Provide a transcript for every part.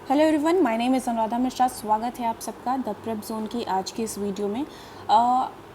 Hello everyone, my name is Anuradha Mishra. स्वागत है आप सबका द प्रेप जोन की आज की इस वीडियो में।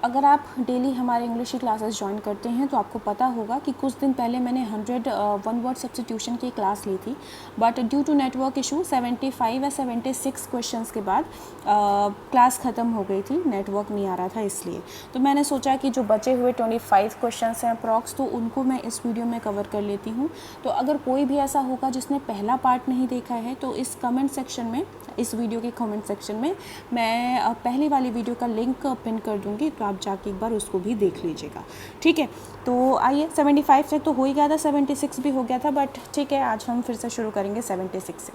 अगर आप डेली हमारे इंग्लिश की क्लासेस ज्वाइन करते हैं तो आपको पता होगा कि कुछ दिन पहले मैंने 100 वन वर्ड सब्स्टिट्यूशन की क्लास ली थी, but due to network issue 75 या 76 क्वेश्चंस के बाद क्लास ख़त्म हो गई थी। नेटवर्क नहीं आ रहा था इसलिए। तो मैंने सोचा कि जो बचे हुए 25 क्वेश्चंस हैं अप्रॉक्स, तो उनको मैं इस वीडियो में कवर कर लेती हूँ। तो अगर कोई भी ऐसा होगा जिसने पहला पार्ट नहीं देखा है तो इस कमेंट सेक्शन में, इस वीडियो के कमेंट सेक्शन में मैं पहली वाली वीडियो का लिंक पिन कर दूंगी, तो आप जाके एक बार उसको भी देख लीजिएगा। ठीक है, तो आइए 75 तक तो हो ही गया था, 76 भी हो गया था, बट ठीक है आज हम फिर से शुरू करेंगे 76 से।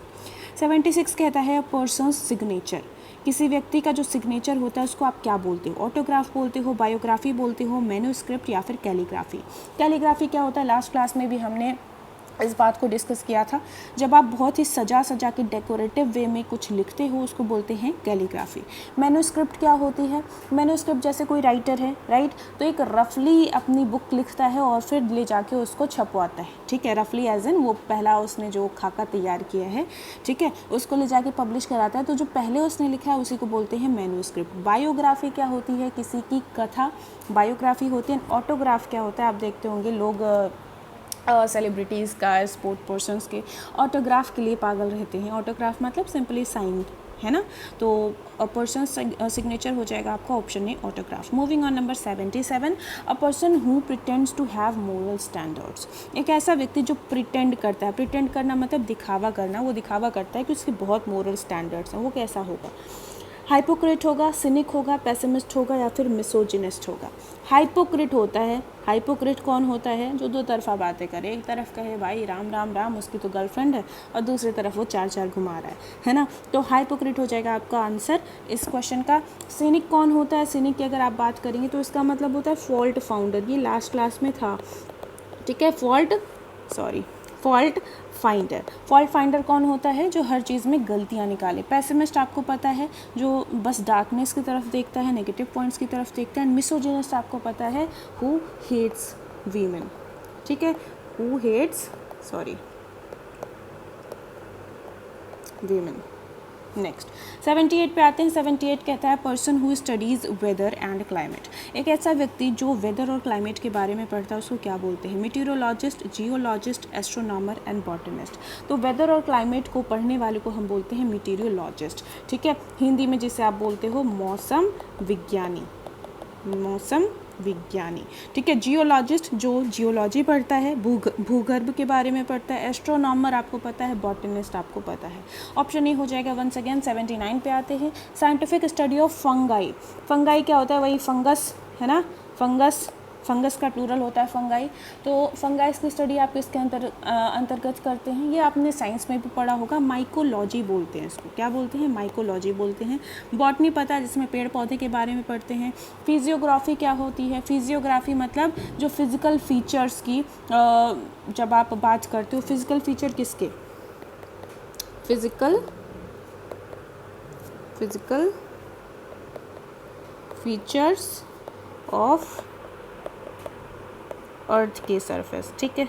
76 कहता है पर्सन सिग्नेचर। किसी व्यक्ति का जो सिग्नेचर होता है उसको आप क्या बोलते हो? ऑटोग्राफ बोलते हो, बायोग्राफी बोलते हो, मैन्युस्क्रिप्ट या फिर कैलीग्राफी। कैलीग्राफी क्या होता है? लास्ट क्लास में भी हमने इस बात को डिस्कस किया था। जब आप बहुत ही सजा सजा के डेकोरेटिव वे में कुछ लिखते हो उसको बोलते हैं कैलीग्राफी। मैन्युस्क्रिप्ट क्या होती है? मैन्युस्क्रिप्ट जैसे कोई राइटर है, राइट, तो एक रफली अपनी बुक लिखता है और फिर ले जाके उसको छपवाता है। ठीक है, रफली एज इन वो पहला उसने जो खाका तैयार किया है, ठीक है, उसको ले जाके पब्लिश कराता है। तो जो पहले उसने लिखा है उसी को बोलते हैं मैन्युस्क्रिप्ट। बायोग्राफी क्या होती है? किसी की कथा बायोग्राफी होती है। ऑटोग्राफ क्या होता है? आप देखते होंगे लोग सेलिब्रिटीज़ का, स्पोर्ट पर्सन्स के ऑटोग्राफ के लिए पागल रहते हैं। ऑटोग्राफ मतलब सिंपली साइन, है ना। तो पर्सन सिग्नेचर हो जाएगा आपका option A, autograph. Moving on number 77, a person who pretends to have moral standards. एक ऐसा व्यक्ति जो प्रिटेंड करता है, प्रिटेंड करना मतलब दिखावा करना, वो दिखावा करता है कि उसके बहुत मोरल स्टैंडर्ड्स हैं। वो कैसा होगा? हाइपोक्रेट होगा, सिनिक होगा, पेसिमिस्ट होगा या फिर मिसोजिनिस्ट होगा। हाइपोक्रेट होता है। हाइपोक्रेट कौन होता है? जो दो तरफा बातें करे। एक तरफ कहे भाई राम राम राम, उसकी तो गर्लफ्रेंड है, और दूसरी तरफ वो चार चार घुमा रहा है ना। तो हाइपोक्रेट हो जाएगा आपका आंसर इस क्वेश्चन का। सिनिक कौन होता है? सिनिक की अगर आप बात करेंगे तो इसका मतलब होता है फॉल्ट फाउंडर। ये लास्ट क्लास में था, ठीक है। Fault finder. फॉल्ट फाइंडर कौन होता है? जो हर चीज़ में गलतियाँ निकाले। पेसिमिस्ट आपको पता है, जो बस डार्कनेस की तरफ देखता है, नेगेटिव पॉइंट्स की तरफ देखता है। मिसोजिनिस्ट आपको पता है, हु हेट्स वीमेन, ठीक है, हु हेट्स वीमेन। नेक्स्ट 78 पे आते हैं। 78 कहता है person who studies weather and climate. एक ऐसा व्यक्ति जो वेदर और क्लाइमेट के बारे में पढ़ता है उसको क्या बोलते हैं? मीटेरोलॉजिस्ट, जियोलॉजिस्ट, एस्ट्रोनॉमर एंड बॉटनिस्ट। तो वेदर और क्लाइमेट को पढ़ने वाले को हम बोलते हैं मीटेरोलॉजिस्ट, ठीक है। हिंदी में जिसे आप बोलते हो मौसम विज्ञानी, मौसम विज्ञानी, ठीक है। जियोलॉजिस्ट जो जियोलॉजी पढ़ता है, भूगर्भ के बारे में पढ़ता है। एस्ट्रोनॉमर आपको पता है, बॉटनिस्ट आपको पता है। ऑप्शन ए हो जाएगा वंस अगेन। 79 पे आते हैं। Scientific study of fungi. Fungi क्या होता है? वही फंगस, है ना। फंगस का प्लूरल होता है फंगाई। तो फंगाइस की स्टडी आप किसके अंतर्गत करते हैं? ये आपने साइंस में भी पढ़ा होगा, माइकोलॉजी बोलते हैं इसको। क्या बोलते हैं? माइकोलॉजी बोलते हैं। बॉटनी पता है, जिसमें पेड़ पौधे के बारे में पढ़ते हैं। फिजियोग्राफी क्या होती है? फिजियोग्राफी मतलब जो फिज़िकल फीचर्स की जब आप बात करते हो, फिज़िकल फीचर किसके? फिज़िकल फीचर्स ऑफ अर्थ के सरफेस, ठीक है।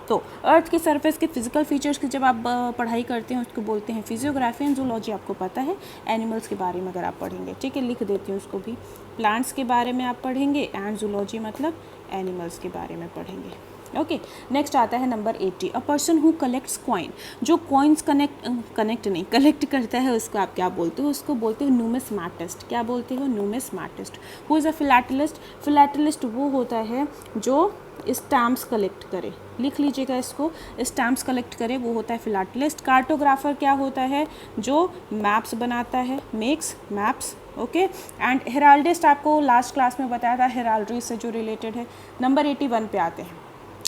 तो अर्थ के सरफेस के फिजिकल फीचर्स की जब आप पढ़ाई करते हैं उसको बोलते हैं फिजियोग्राफी। एंड जूलॉजी आपको पता है, एनिमल्स के बारे में अगर आप पढ़ेंगे, ठीक है, लिख देती हूँ उसको भी। प्लांट्स के बारे में आप पढ़ेंगे एंड जूलॉजी मतलब एनिमल्स के बारे में पढ़ेंगे। ओके, नेक्स्ट आता है number 80, a person who collects coin. जो कॉइन्स कलेक्ट करता है उसको आप क्या बोलते हो? उसको बोलते हो न्यूमिस्मैटिस्ट। क्या बोलते हो? न्यूमिस्मैटिस्ट। Who is a फिलैटलिस्ट। फिलैटलिस्ट वो होता है जो स्टैम्प्स कलेक्ट करे। लिख लीजिएगा इसको, स्टैम्प्स कलेक्ट करे, वो होता है फिलैटलिस्ट। कार्टोग्राफर क्या होता है? जो मैप्स बनाता है, मेक्स मैप्स, ओके। एंड हेराल्डिस्ट आपको लास्ट क्लास में बताया था, हेराल्ड्री से जो रिलेटेड है। नंबर 81 पे आते हैं।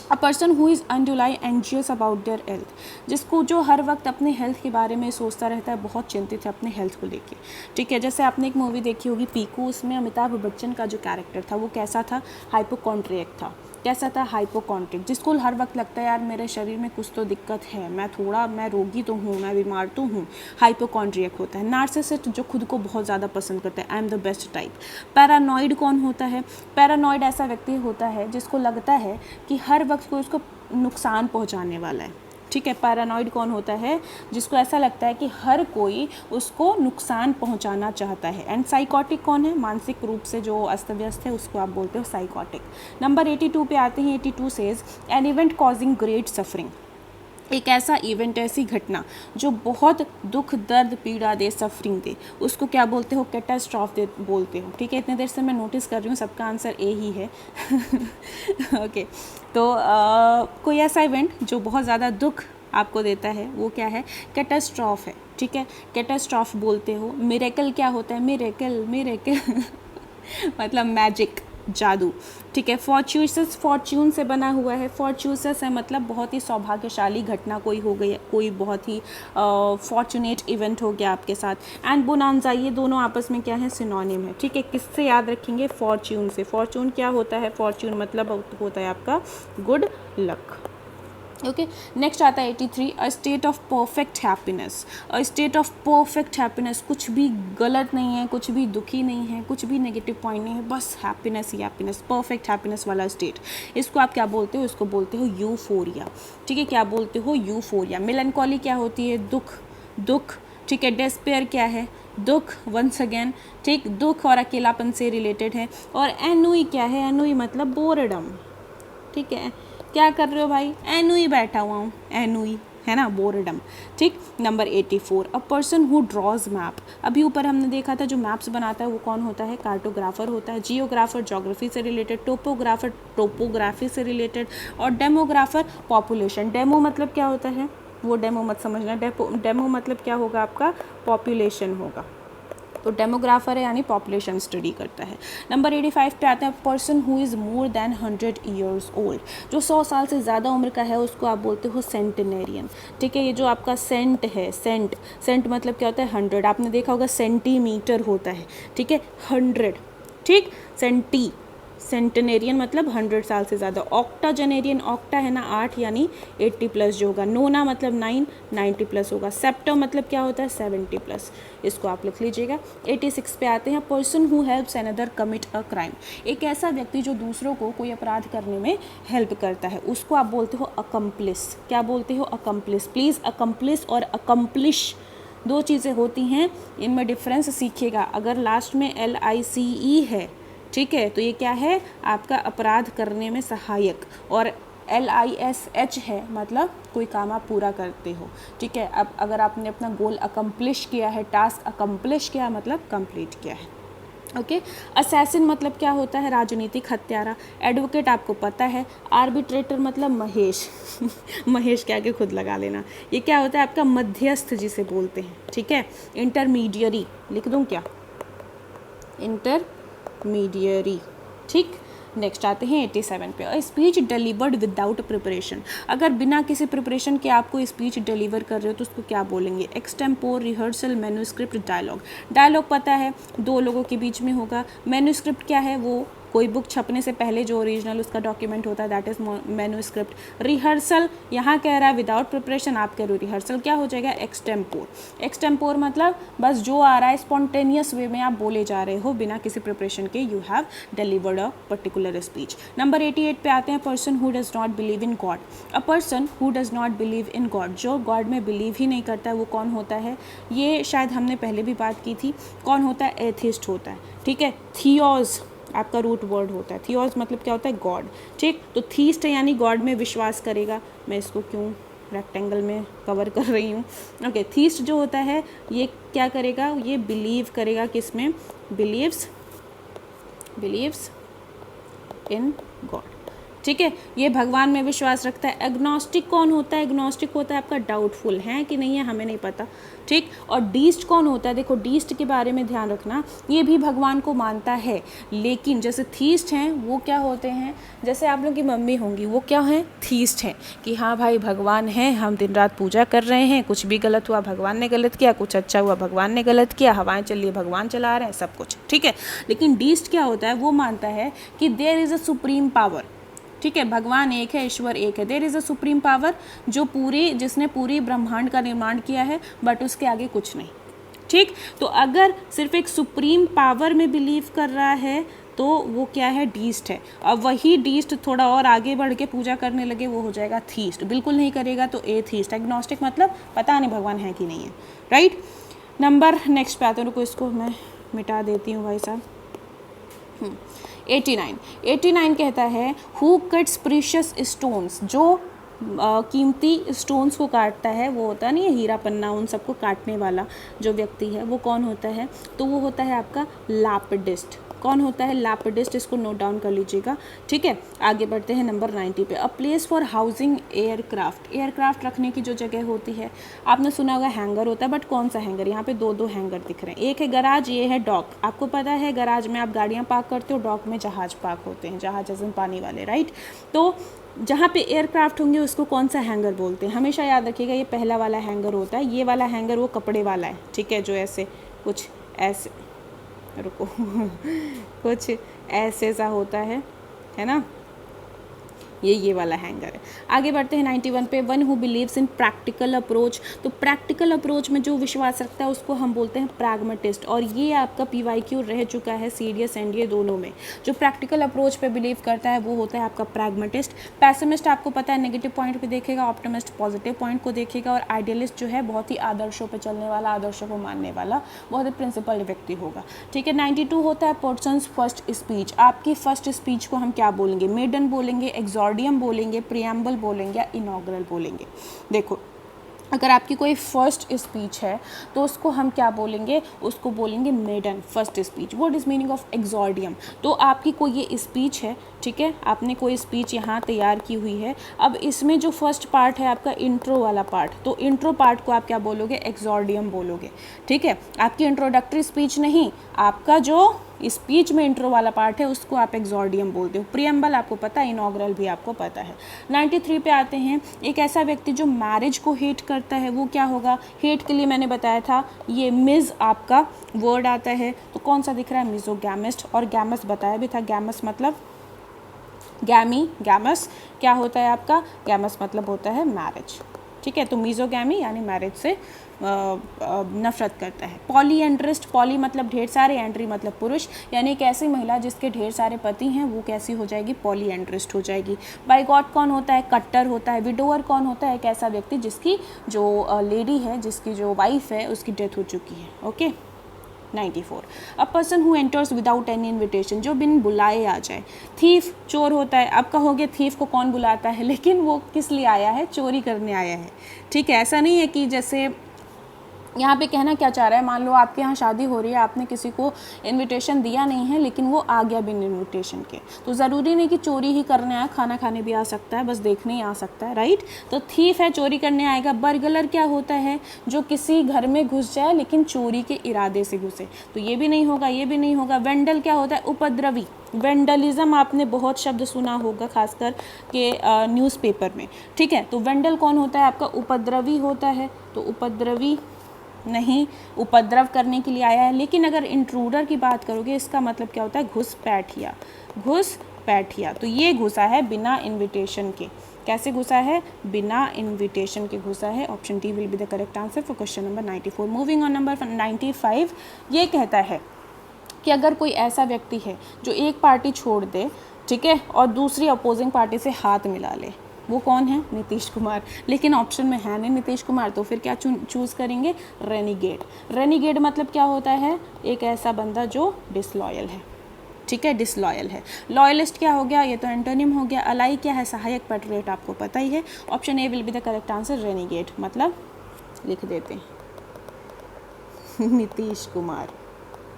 A person who is unduly anxious about their health. जिसको जो हर वक्त अपने हेल्थ के बारे में सोचता रहता है, बहुत चिंतित है अपने हेल्थ को लेके, ठीक है। जैसे आपने एक मूवी देखी होगी पीकू, उसमें अमिताभ बच्चन का जो कैरेक्टर था वो कैसा था? हाइपोकॉन्ड्रियक था। कैसा था? हाइपोकॉन्ड्रिक, जिसको हर वक्त लगता है यार मेरे शरीर में कुछ तो दिक्कत है, मैं रोगी तो हूँ, मैं बीमार तो हूँ। हाइपोकॉन्ड्रियक होता है। नार्सिसिस्ट जो खुद को बहुत ज़्यादा पसंद करता है, I am the best type. Paranoid कौन होता है? पैरानॉइड ऐसा व्यक्ति होता है जिसको लगता है कि हर वक्त कोई उसको नुकसान पहुंचाने वाला है, ठीक है। पैरानॉइड कौन होता है? जिसको ऐसा लगता है कि हर कोई उसको नुकसान पहुंचाना चाहता है। एंड साइकोटिक कौन है? मानसिक रूप से जो अस्त व्यस्त है उसको आप बोलते हो साइकोटिक। नंबर 82 पे आते हैं। 82 says an event causing great suffering, एक ऐसा इवेंट, ऐसी घटना जो बहुत दुख दर्द पीड़ा दे, सफरिंग दे, उसको क्या बोलते हो? कैटास्ट्रॉफ बोलते हो। ठीक है, इतने देर से मैं नोटिस कर रही हूँ सबका आंसर ए ही है। ओके, तो कोई ऐसा इवेंट जो बहुत ज़्यादा दुख आपको देता है वो क्या है? कैटास्ट्रॉफ है। ठीक है, कैटास्ट्रॉफ बोलते हो। मिरेकल क्या होता है? मिरेकल, मिरेकल मतलब मैजिक, जादू। ठीक है। फॉर्च्यूसस, फॉर्च्यून से बना हुआ है। फॉर्च्यूसस है मतलब बहुत ही सौभाग्यशाली घटना कोई हो गई, कोई बहुत ही फॉर्चुनेट इवेंट हो गया आपके साथ। एंड बोनांजा, ये दोनों आपस में क्या है? सिनोनिम है। ठीक है, किससे याद रखेंगे? फॉर्च्यून से। फॉर्च्यून क्या होता है? फॉर्च्यून मतलब होता है आपका गुड लक। ओके, नेक्स्ट आता है 83, a state of perfect happiness. A state of perfect happiness, कुछ भी गलत नहीं है, कुछ भी दुखी नहीं है, कुछ भी नेगेटिव पॉइंट नहीं है, बस हैप्पीनेस ही हैप्पीनेस, परफेक्ट हैप्पीनेस वाला स्टेट। इसको आप क्या बोलते हो? इसको बोलते हो यूफोरिया। ठीक है, क्या बोलते हो? यूफोरिया। मेलनकॉली क्या होती है? दुख, दुख। ठीक है, डेस्पेयर क्या है? दुख, वंस अगेन। ठीक, दुख और अकेलापन से रिलेटेड है। और एनुई क्या है? एनुई मतलब बोरडम। ठीक है, क्या कर रहे हो भाई? एनुई बैठा हुआ हूँ, एनुई है ना, बोरडम। ठीक। Number 84, a person who draws map. अभी ऊपर हमने देखा था जो मैप्स बनाता है वो कौन होता है? कार्टोग्राफर होता है। जियोग्राफर ज्योग्राफी से रिलेटेड, टोपोग्राफर टोपोग्राफी से रिलेटेड, और डेमोग्राफर पॉपुलेशन। डेमो मतलब क्या होता है? वो डेमो मत समझना, डेमो मतलब क्या होगा आपका? पॉपुलेशन होगा। तो डेमोग्राफर है यानी पॉपुलेशन स्टडी करता है। नंबर 85 पे आते हैं, person who is more than 100 years old. जो 100 साल से ज़्यादा उम्र का है उसको आप बोलते हो सेंटेनेरियन। ठीक है, ये जो आपका सेंट है, सेंट, सेंट मतलब क्या होता है? 100। आपने देखा होगा सेंटीमीटर होता है। ठीक है, 100। ठीक, सेंटेनेरियन मतलब 100 साल से ज़्यादा। ऑक्टाजेनेरियन, ऑक्टा है ना 8 यानी 80 प्लस जो होगा। नोना मतलब 9, 90 प्लस होगा। सेप्टो मतलब क्या होता है? 70 प्लस। इसको आप लिख लीजिएगा। 86 पे आते हैं, person who helps another commit a crime. एक ऐसा व्यक्ति जो दूसरों को कोई अपराध करने में हेल्प करता है उसको आप बोलते हो अकम्प्लिस। क्या बोलते हो? अकम्प्लिस। प्लीज़, अकम्प्लिस और अकम्प्लिश दो चीज़ें होती हैं, इनमें डिफरेंस सीखिएगा। अगर लास्ट में LICE है, ठीक है, तो ये क्या है? आपका अपराध करने में सहायक। और LISH है मतलब कोई काम आप पूरा करते हो। ठीक है, अब अगर आपने अपना गोल अकम्प्लिश किया है, टास्क अकम्प्लिश किया मतलब कंप्लीट किया है। ओके, असैसिन मतलब क्या होता है? राजनीतिक हत्यारा। एडवोकेट आपको पता है। आर्बिट्रेटर मतलब महेश महेश के आगे खुद लगा लेना। ये क्या होता है? आपका मध्यस्थ जिसे बोलते हैं। ठीक है, इंटरमीडियरी लिख दूँ क्या? इंटरमीडियरी। ठीक। नेक्स्ट आते हैं 87 पे, स्पीच डिलीवर्ड विदाउट प्रिपरेशन। अगर बिना किसी प्रिपरेशन के आपको स्पीच डिलीवर कर रहे हो तो उसको क्या बोलेंगे? Extempore, rehearsal, manuscript, dialogue. Dialogue पता है, दो लोगों के बीच में होगा। मैन्यूस्क्रिप्ट क्या है? वो कोई बुक छपने से पहले जो ओरिजिनल उसका डॉक्यूमेंट होता है, दैट इज मैन्यूस्क्रिप्ट। रिहर्सल, यहाँ कह रहा है विदाउट प्रिपरेशन, आप कह रहे हो रिहर्सल, क्या हो जाएगा? एक्सटेम्पोर। एक्सटेम्पोर मतलब बस जो आ रहा है स्पॉन्टेनियस वे में आप बोले जा रहे हो बिना किसी प्रिपरेशन के, you have delivered a particular speech. Number 88 पे आते हैं, person who does not believe in God. A person who does not believe in God, जो गॉड में बिलीव ही नहीं करता है वो कौन होता है? ये शायद हमने पहले भी बात की थी। कौन होता है? एथिस्ट होता है। ठीक है, थियोस आपका रूट वर्ड होता है। थियोस मतलब क्या होता है? गॉड। ठीक, तो थीस्ट है यानी गॉड में विश्वास करेगा। मैं इसको क्यों रेक्टेंगल में कवर कर रही हूँ? ओके, थीस्ट जो होता है ये क्या करेगा? ये बिलीव करेगा किसमें? Believes in God. ठीक है, ये भगवान में विश्वास रखता है। एग्नोस्टिक कौन होता है? एग्नोस्टिक होता है आपका डाउटफुल, है कि नहीं है हमें नहीं पता। ठीक, और डीस्ट कौन होता है? देखो डीस्ट के बारे में ध्यान रखना, ये भी भगवान को मानता है, लेकिन जैसे थीस्ट हैं वो क्या होते हैं? जैसे आप लोग की मम्मी होंगी वो क्या हैं? थीस्ट हैं, कि हाँ भाई भगवान है, हम दिन रात पूजा कर रहे हैं, कुछ भी गलत हुआ भगवान ने गलत किया, कुछ अच्छा हुआ भगवान ने गलत किया, हवाएं चल रही है भगवान चला रहे हैं, सब कुछ। ठीक है, लेकिन डीस्ट क्या होता है? वो मानता है कि there is a supreme power. ठीक है, भगवान एक है, ईश्वर एक है। There is a supreme power जो जिसने पूरी ब्रह्मांड का निर्माण किया है, बट उसके आगे कुछ नहीं। ठीक, तो अगर सिर्फ एक सुप्रीम पावर में बिलीव कर रहा है तो वो क्या है, डीस्ट है। अब वही डीस्ट थोड़ा और आगे बढ़ के पूजा करने लगे, वो हो जाएगा थीस्ट। बिल्कुल नहीं करेगा तो एथीस्ट। एग्नोस्टिक मतलब पता नहीं भगवान है कि नहीं है, राइट। नंबर नेक्स्ट पे आते हैं, रुको इसको मैं मिटा देती हूँ भाई साहब। 89 कहता है हु कट्स प्रीशियस स्टोन्स, जो कीमती स्टोन्स को काटता है, वो होता नहीं है हीरा पन्ना, उन सबको काटने वाला जो व्यक्ति है वो कौन होता है, तो वो होता है आपका लापिडिस्ट। कौन होता है, लापिडिस्ट। इसको नोट डाउन कर लीजिएगा, ठीक है। आगे बढ़ते हैं नंबर 90 पे। A place for housing aircraft, aircraft रखने की जो जगह होती है, आपने सुना होगा हैंगर होता है, बट कौन सा हैंगर, यहाँ पे दो हैंगर दिख रहे हैं। एक है गराज, ये है डॉक। आपको पता है गराज में आप गाड़ियाँ पार्क करते हो, डॉक में जहाज पार्क होते हैं, जहाज जैसे पानी वाले, राइट। तो जहाँ पे एयरक्राफ्ट होंगे उसको कौन सा हैंगर बोलते हैं, हमेशा याद रखिएगा, ये पहला वाला हैंगर होता है। ये वाला हैंगर वो कपड़े वाला है, ठीक है, जो ऐसे कुछ ऐसे, रुको कुछ ऐसे सा होता है ना, ये वाला हैंगर है। आगे बढ़ते हैं 91 पे। One who believes in practical approach, तो प्रैक्टिकल अप्रोच में जो विश्वास रखता है उसको हम बोलते हैं प्रैग्मेटिस्ट। और ये आपका PYQ रह चुका है सीडीएस एनडीए दोनों में। जो प्रैक्टिकल अप्रोच पे बिलीव करता है वो होता है आपका प्रैग्मेटिस्ट। पैसिमिस्ट आपको पता है नेगेटिव पॉइंट पे देखेगा, ऑप्टिमिस्ट पॉजिटिव पॉइंट को देखेगा, और आइडियलिस्ट जो है बहुत ही आदर्शों पर चलने वाला, आदर्शों को मानने वाला, बहुत ही प्रिंसिपल व्यक्ति होगा, ठीक है। 92 होता है पर्सन्स फर्स्ट स्पीच। आपकी फर्स्ट स्पीच को हम क्या बोलेंगे, मेडन बोलेंगे, एग्जॉर्डियम बोलेंगे, प्रियम्बल बोलेंगे या इनॉग्रल बोलेंगे। देखो अगर आपकी कोई फर्स्ट स्पीच है तो उसको हम क्या बोलेंगे, उसको बोलेंगे maiden first speech. What is meaning of exordium, तो आपकी कोई ये स्पीच है, ठीक है, आपने कोई स्पीच यहाँ तैयार की हुई है। अब इसमें जो फर्स्ट पार्ट है आपका इंट्रो वाला पार्ट, तो इंट्रो पार्ट को आप क्या बोलोगे, एग्जॉर्डियम बोलोगे, ठीक है। आपकी इंट्रोडक्टरी स्पीच नहीं, आपका जो स्पीच में इंट्रो वाला पार्ट है उसको आप एग्जॉर्डियम बोलते हो। प्रियम्बल आपको पता है, इनॉग्रल भी आपको पता है। 93 पे आते हैं। एक ऐसा व्यक्ति जो मैरिज को हेट करता है वो क्या होगा, हेट के लिए मैंने बताया था ये मिज आपका वर्ड आता है, तो कौन सा दिख रहा है, मिजोगैमिस्ट। और गैमस बताया भी था, गैमस मतलब गैमी, गैमस क्या होता है आपका, गैमस मतलब होता है मैरिज, ठीक है। तो मिजोगैमी यानी मैरिज से नफरत करता है। पॉलीएंड्रिस्ट, पॉली मतलब ढेर सारे, एंड्री मतलब पुरुष, यानी एक ऐसी महिला जिसके ढेर सारे पति हैं वो कैसी हो जाएगी, पॉलीएंड्रिस्ट हो जाएगी। बाइगॉट कौन होता है, कट्टर होता है। विडोअर कौन होता है, एक ऐसा व्यक्ति जिसकी जो लेडी है, जिसकी जो वाइफ है उसकी डेथ हो चुकी है, okay. 94 a person who enters without any invitation, जो बिन बुलाए आ जाए। थीफ चोर होता है। अब कहोगे थीफ को कौन बुलाता है, लेकिन वो किस लिए आया है, चोरी करने आया है, ठीक है। ऐसा नहीं है कि जैसे यहाँ पे कहना क्या चाह रहा है, मान लो आपके यहाँ शादी हो रही है, आपने किसी को इनविटेशन दिया नहीं है लेकिन वो आ गया बिन इनविटेशन के, तो ज़रूरी नहीं कि चोरी ही करने आया, खाना खाने भी आ सकता है, बस देखने ही आ सकता है, राइट। तो थीफ है, चोरी करने आएगा। बर्गलर क्या होता है, जो किसी घर में घुस जाए लेकिन चोरी के इरादे से घुसे, तो ये भी नहीं होगा, ये भी नहीं होगा। वेंडल क्या होता है, उपद्रवी। वेंडलिज्म आपने बहुत शब्द सुना होगा खासकर के न्यूज़पेपर में, ठीक है। तो वेंडल कौन होता है आपका, उपद्रवी होता है। तो उपद्रवी नहीं, उपद्रव करने के लिए आया है। लेकिन अगर इंट्रूडर की बात करोगे इसका मतलब क्या होता है, घुसपैठिया, घुसपैठिया। तो ये घुसा है बिना इनविटेशन के। कैसे घुसा है, बिना इनविटेशन के घुसा है। Option D will be the correct answer for question number 94। Moving on number 95, ये कहता है कि अगर कोई ऐसा व्यक्ति है जो एक पार्टी छोड़ दे, ठीक है, और दूसरी अपोजिंग पार्टी से हाथ मिला ले, वो कौन है, नीतीश कुमार। लेकिन ऑप्शन में है नहीं नीतीश कुमार, तो फिर क्या चूज़ करेंगे, रेनिगेड। रेनिगेड मतलब क्या होता है, एक ऐसा बंदा जो डिसलॉयल है, ठीक है, डिसलॉयल है। लॉयलिस्ट क्या हो गया, ये तो एंटोनिम हो गया। अलाई क्या है, सहायक पैट्रियट, आपको पता ही है। Option A will be the correct answer, renegade मतलब लिख देते हैं Nitish Kumar,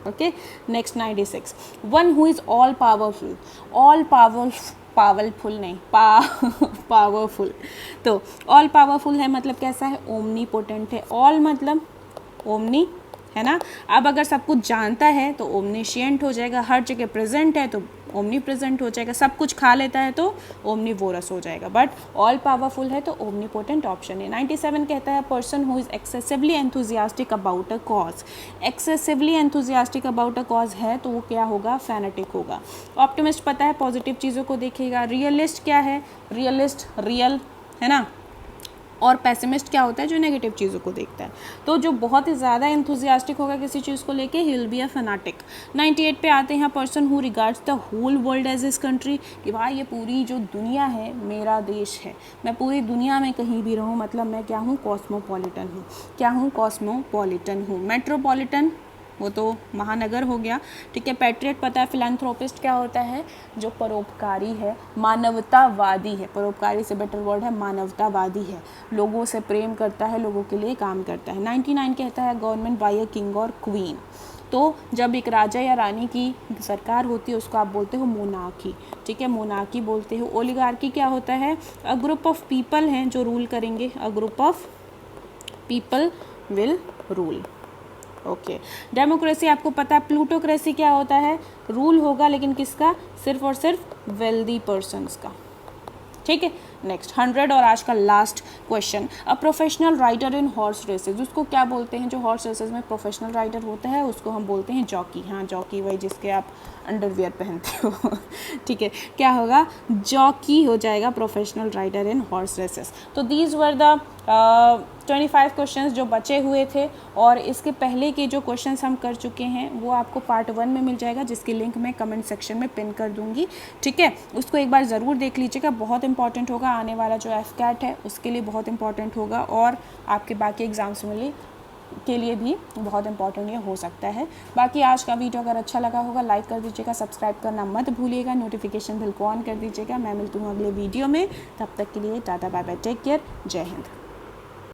okay. Next 96, one who is all powerful. All powerful नहीं, पावरफुल। तो ऑल पावरफुल है मतलब कैसा है, ओमनी पोटेंट है। ऑल मतलब ओमनी है ना। अब अगर सब कुछ जानता है तो ओमनिशिएंट हो जाएगा, हर जगह प्रेजेंट है तो ओमनी प्रेजेंट हो जाएगा, सब कुछ खा लेता है तो ओमनीवोरस हो जाएगा। बट ऑल पावरफुल है तो ओमनीपोटेंट ऑप्शन है। 97 कहता है person who is excessively enthusiastic about a cause. Excessively enthusiastic about a cause है तो वो क्या होगा, फैनेटिक होगा। ऑप्टिमिस्ट पता है पॉजिटिव चीज़ों को देखेगा। रियलिस्ट क्या है, रियलिस्ट रियल है ना, और पेसिमिस्ट क्या होता है, जो नेगेटिव चीज़ों को देखता है। तो जो बहुत ही ज़्यादा एंथुजियास्टिक होगा किसी चीज़ को लेके, he will be a fanatic. 98 पे आते हैं, person who regards the whole world as his country, कि भाई ये पूरी जो दुनिया है मेरा देश है, मैं पूरी दुनिया में कहीं भी रहूँ, मतलब मैं क्या हूँ, कॉस्मोपॉलिटन हूँ। क्या हूँ, कॉस्मोपॉलिटन हूँ। मेट्रोपॉलिटन वो तो महानगर हो गया, ठीक है। पैट्रियट पता है, फिलैंथ्रोपिस्ट क्या होता है, जो परोपकारी है, मानवतावादी है, परोपकारी से बेटर वर्ड है मानवतावादी है, लोगों से प्रेम करता है, लोगों के लिए काम करता है। 99 कहता है गवर्नमेंट बाय अ किंग और क्वीन, तो जब एक राजा या रानी की सरकार होती है उसको आप बोलते हो मोनार्की, ठीक है, मोनार्की बोलते हो। ओलिगार्की क्या होता है, अ ग्रुप ऑफ पीपल हैं जो रूल करेंगे, a group of people will rule, okay. Democracy आपको पता है, प्लूटोक्रेसी क्या होता है, रूल होगा लेकिन किसका, सिर्फ और सिर्फ वेल्दी पर्सन्स का, ठीक है। नेक्स्ट 100 और आज का last question, a professional rider in horse races, उसको क्या बोलते हैं, जो हॉर्स रेसेज में प्रोफेशनल राइडर होता है उसको हम बोलते हैं जॉकी। हाँ जॉकी, वही जिसके आप अंडरवियर पहनते हो ठीक है, क्या होगा, जॉकी हो जाएगा, professional rider in horse races. तो दीज वर द 25 क्वेश्चंस जो बचे हुए थे, और इसके पहले के जो क्वेश्चंस हम कर चुके हैं वो आपको पार्ट 1 में मिल जाएगा, जिसकी लिंक मैं कमेंट सेक्शन में पिन कर दूंगी, ठीक है। उसको एक बार ज़रूर देख लीजिएगा, बहुत इंपॉर्टेंट होगा, आने वाला जो FCAT है उसके लिए बहुत इंपॉर्टेंट होगा, और आपके बाकी एग्जाम्स के लिए भी बहुत इंपॉर्टेंट ये हो सकता है। बाकी आज का वीडियो अगर अच्छा लगा होगा लाइक कर दीजिएगा, सब्सक्राइब करना मत भूलिएगा, नोटिफिकेशन बिल को ऑन कर दीजिएगा। मैं मिलती हूँ अगले वीडियो में, तब तक के लिए tata bye bye, take care, जय हिंद।